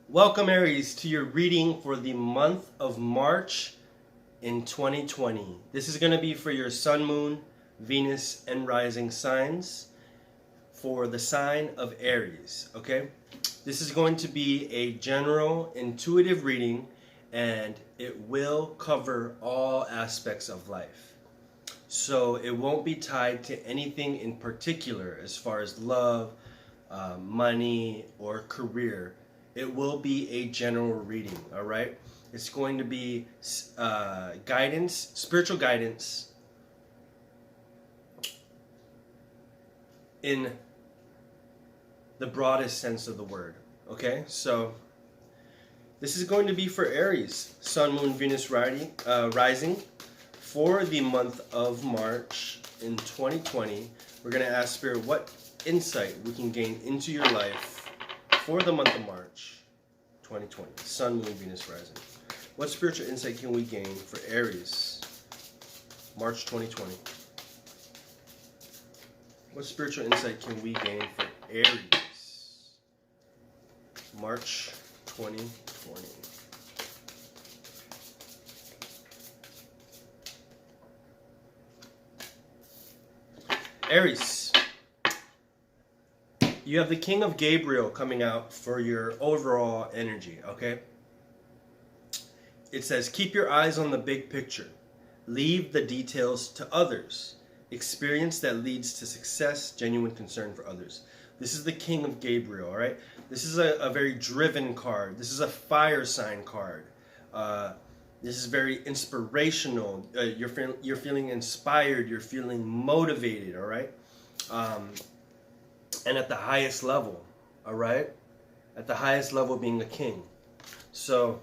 Welcome, Aries, to your reading for the month of March in 2020. This is going to be for your Sun, Moon, Venus, and Rising signs for the sign of Aries, okay? This is going to be a general, intuitive reading, and it will cover all aspects of life. So it won't be tied to anything in particular as far as love, money, or career. It will be a general reading, all right? It's going to be guidance, spiritual guidance in the broadest sense of the word, okay? So this is going to be for Aries, Sun, Moon, Venus rising for the month of March in 2020. We're going to ask Spirit what insight we can gain into your life for the month of March 2020. Sun, Moon, Venus rising. What spiritual insight can we gain for Aries, March 2020? What spiritual insight can we gain for Aries, March 2020? Aries, you have the King of Gabriel coming out for your overall energy, okay? It says, keep your eyes on the big picture. Leave the details to others. Experience that leads to success, genuine concern for others. This is the King of Gabriel, all right? This is a very driven card. This is a fire sign card. This is very inspirational. You're feeling inspired. You're feeling motivated, all right? And at the highest level, all right? At the highest level being a king. So,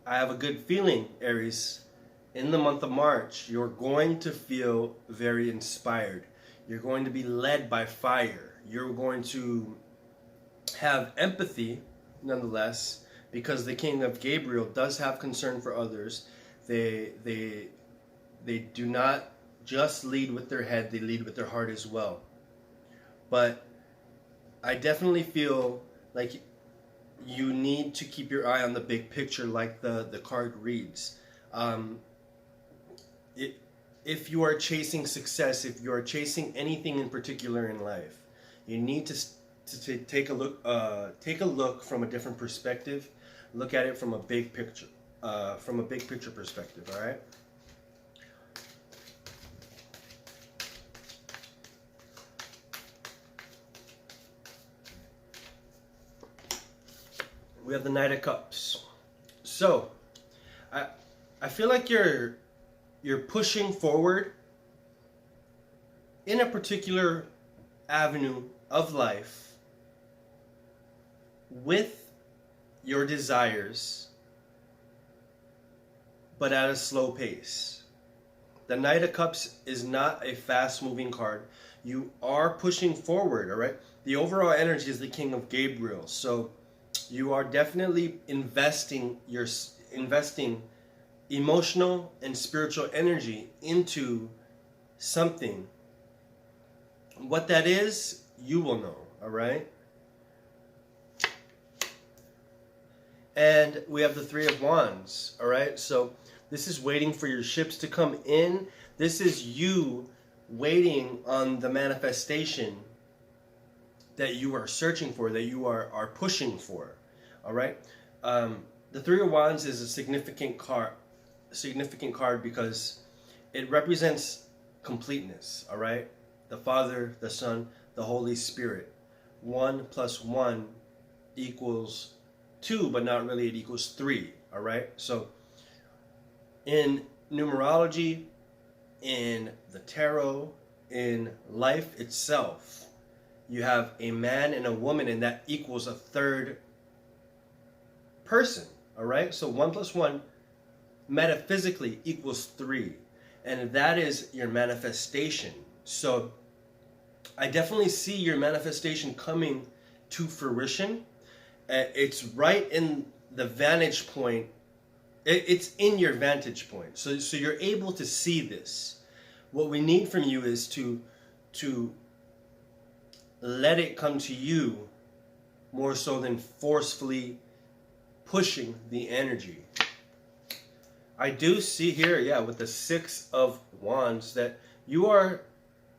I have a good feeling, Aries. In the month of March, you're going to feel very inspired. You're going to be led by fire. You're going to have empathy, nonetheless, because the King of Gabriel does have concern for others. They do not just lead with their head, they lead with their heart as well. But I definitely feel like you need to keep your eye on the big picture like the card reads. If you are chasing success, if you are chasing anything in particular in life, you need to take a look from a different perspective. Look at it from a big picture, perspective, all right? We have the Knight of Cups. So, I feel like you're pushing forward in a particular avenue of life with your desires, but at a slow pace. The Knight of Cups is not a fast-moving card. You are pushing forward, all right? The overall energy is the King of Gabriel. So, you are definitely investing emotional and spiritual energy into something. What that is, you will know, all right? And we have the Three of Wands, all right? So this is waiting for your ships to come in. This is you waiting on the manifestation that you are searching for, that you are pushing for. All right. The Three of Wands is a significant card because it represents completeness. All right. The Father, the Son, the Holy Spirit. 1 + 1 equals 2, but not really. It equals 3. All right. So in numerology, in the tarot, in life itself, you have a man and a woman, and that equals a third person, all right? So 1 + 1 metaphysically equals 3, and that is your manifestation. So I definitely see your manifestation coming to fruition. It's right in the vantage point. It's in your vantage point. So you're able to see this. What we need from you is to let it come to you more so than forcefully pushing the energy. I do see here, yeah, with the Six of Wands, that you're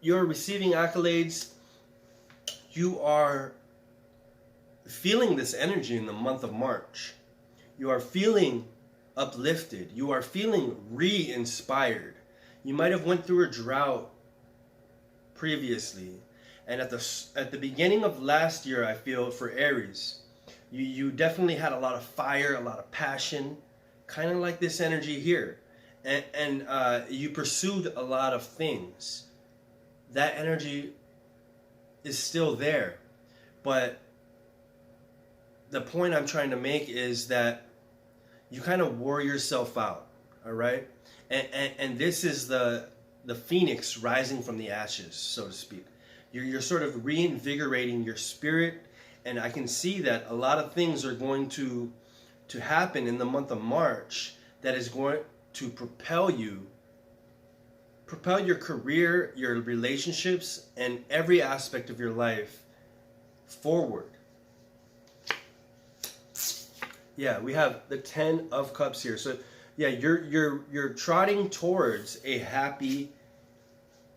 receiving accolades. You are feeling this energy in the month of March. You are feeling uplifted. You are feeling re-inspired. You might have went through a drought previously, and at the beginning of last year, I feel for Aries, you definitely had a lot of fire, a lot of passion, kind of like this energy here, and you pursued a lot of things. That energy is still there, but the point I'm trying to make is that you kind of wore yourself out, all right? And this is the phoenix rising from the ashes, so to speak. You're sort of reinvigorating your spirit, and I can see that a lot of things are going to happen in the month of March that is going to propel your career, your relationships, and every aspect of your life forward. Yeah, we have the Ten of Cups here. So yeah, you're trotting towards a happy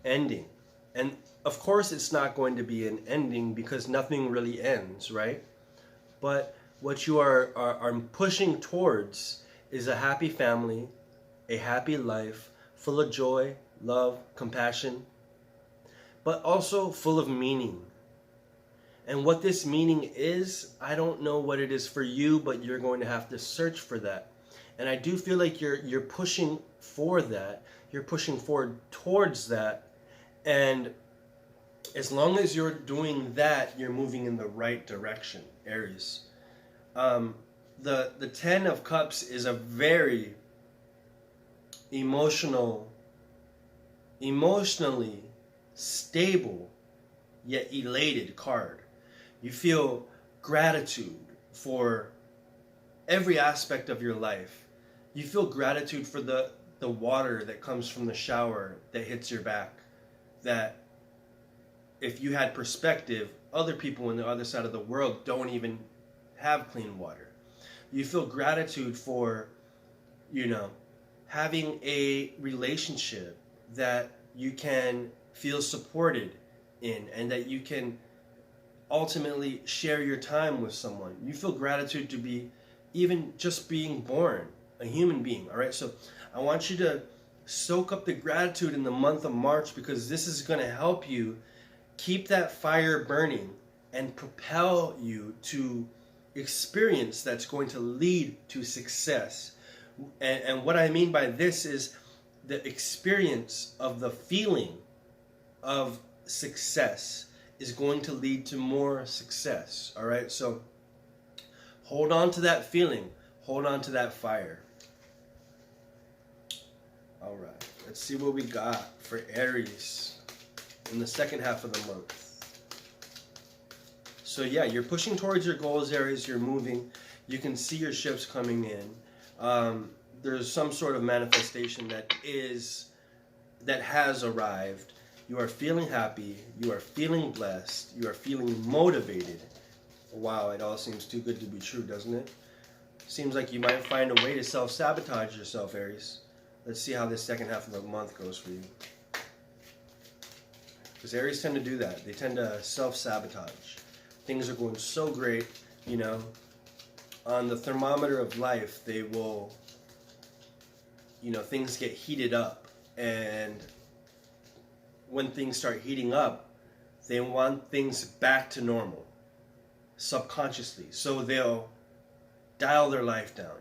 ending. And of course it's not going to be an ending because nothing really ends, right? But what you are pushing towards is a happy family, a happy life, full of joy, love, compassion, but also full of meaning. And what this meaning is, I don't know what it is for you, but you're going to have to search for that. And I do feel like you're pushing for that. You're pushing forward towards that. And as long as you're doing that, you're moving in the right direction, Aries. The Ten of Cups is a very emotionally stable yet elated card. You feel gratitude for every aspect of your life. You feel gratitude for the water that comes from the shower that hits your back. That if you had perspective, other people on the other side of the world don't even have clean water. You feel gratitude for, having a relationship that you can feel supported in, and that you can ultimately share your time with someone. You feel gratitude to be even just being born, a human being, all right? So I want you to soak up the gratitude in the month of March, because this is going to help you keep that fire burning and propel you to experience that's going to lead to success. And what I mean by this is the experience of the feeling of success is going to lead to more success. All right, so hold on to that feeling, hold on to that fire. All right, let's see what we got for Aries in the second half of the month. So yeah, you're pushing towards your goals, Aries. You're moving. You can see your ships coming in. There's some sort of manifestation that has arrived. You are feeling happy. You are feeling blessed. You are feeling motivated. Wow, it all seems too good to be true, doesn't it? Seems like you might find a way to self-sabotage yourself, Aries. Let's see how this second half of the month goes for you. Because Aries tend to do that. They tend to self-sabotage. Things are going so great, on the thermometer of life, they will, things get heated up. And when things start heating up, they want things back to normal, subconsciously. So they'll dial their life down,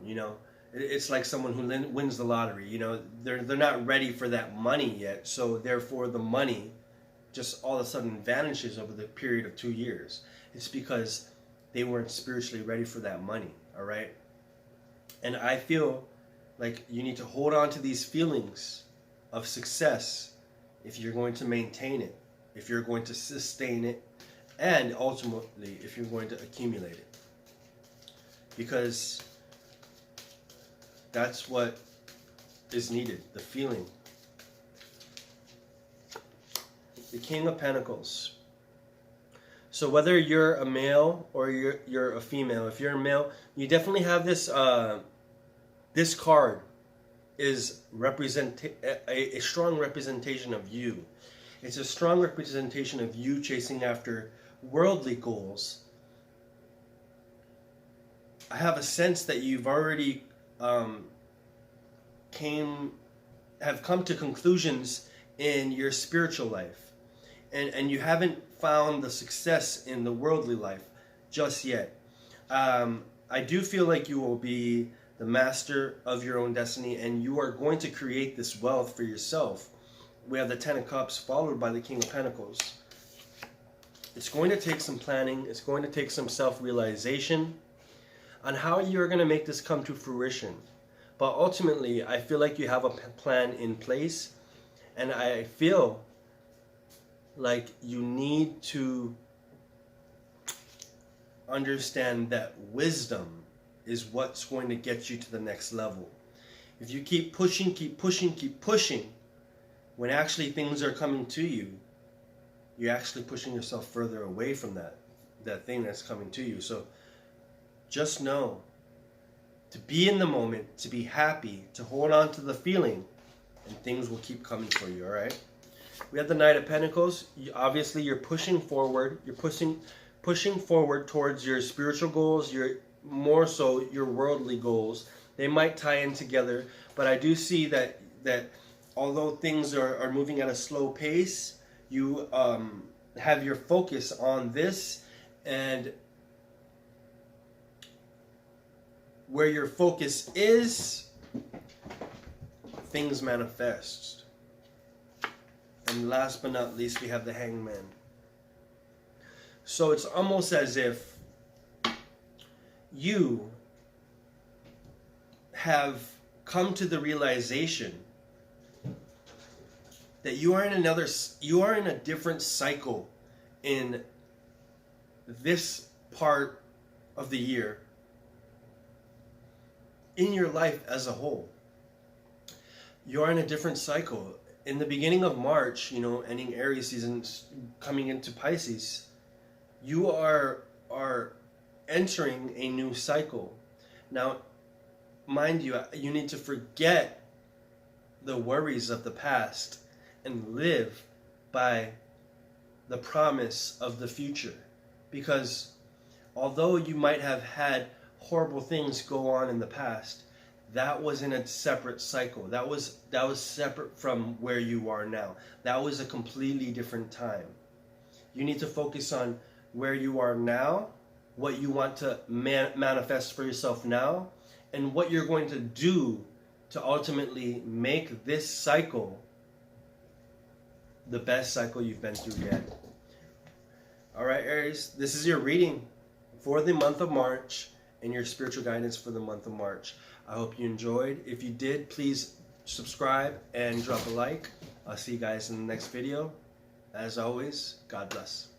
It's like someone who wins the lottery, they're not ready for that money yet. So therefore the money just all of a sudden vanishes over the period of 2 years. It's because they weren't spiritually ready for that money, all right? And I feel like you need to hold on to these feelings of success if you're going to maintain it, if you're going to sustain it, and ultimately if you're going to accumulate it. Because that's what is needed, the feeling. The King of Pentacles. So whether you're a male or you're a female, if you're a male, you definitely have this. This card is a strong representation of you. It's a strong representation of you chasing after worldly goals. I have a sense that you've already have come to conclusions in your spiritual life, and you haven't found the success in the worldly life just yet. I do feel like you will be the master of your own destiny, and you are going to create this wealth for yourself. We have the Ten of Cups followed by the King of Pentacles. It's going to take some planning. It's going to take some self-realization on how you're going to make this come to fruition. But ultimately, I feel like you have a plan in place, and I feel like you need to understand that wisdom is what's going to get you to the next level. If you keep pushing, when actually things are coming to you, you're actually pushing yourself further away from that thing that's coming to you. So just know to be in the moment, to be happy, to hold on to the feeling, and things will keep coming for you, all right? We have the Knight of Pentacles. Obviously, you're pushing forward. You're pushing forward towards your spiritual goals, more so your worldly goals. They might tie in together, but I do see that although things are moving at a slow pace, you have your focus on this, and where your focus is, things manifest. And last but not least, we have the Hangman. So it's almost as if you have come to the realization that you are in a different cycle in this part of the year, in your life as a whole. You're in a different cycle. In the beginning of March, ending Aries season, coming into Pisces, you are entering a new cycle. Now, mind you, you need to forget the worries of the past and live by the promise of the future. Because although you might have had horrible things go on in the past, that was in a separate cycle. That was separate from where you are now. That was a completely different time. You need to focus on where you are now, what you want to manifest for yourself now, and what you're going to do to ultimately make this cycle the best cycle you've been through yet. All right, Aries, this is your reading for the month of March and your spiritual guidance for the month of March. I hope you enjoyed. If you did, please subscribe and drop a like. I'll see you guys in the next video. As always, God bless.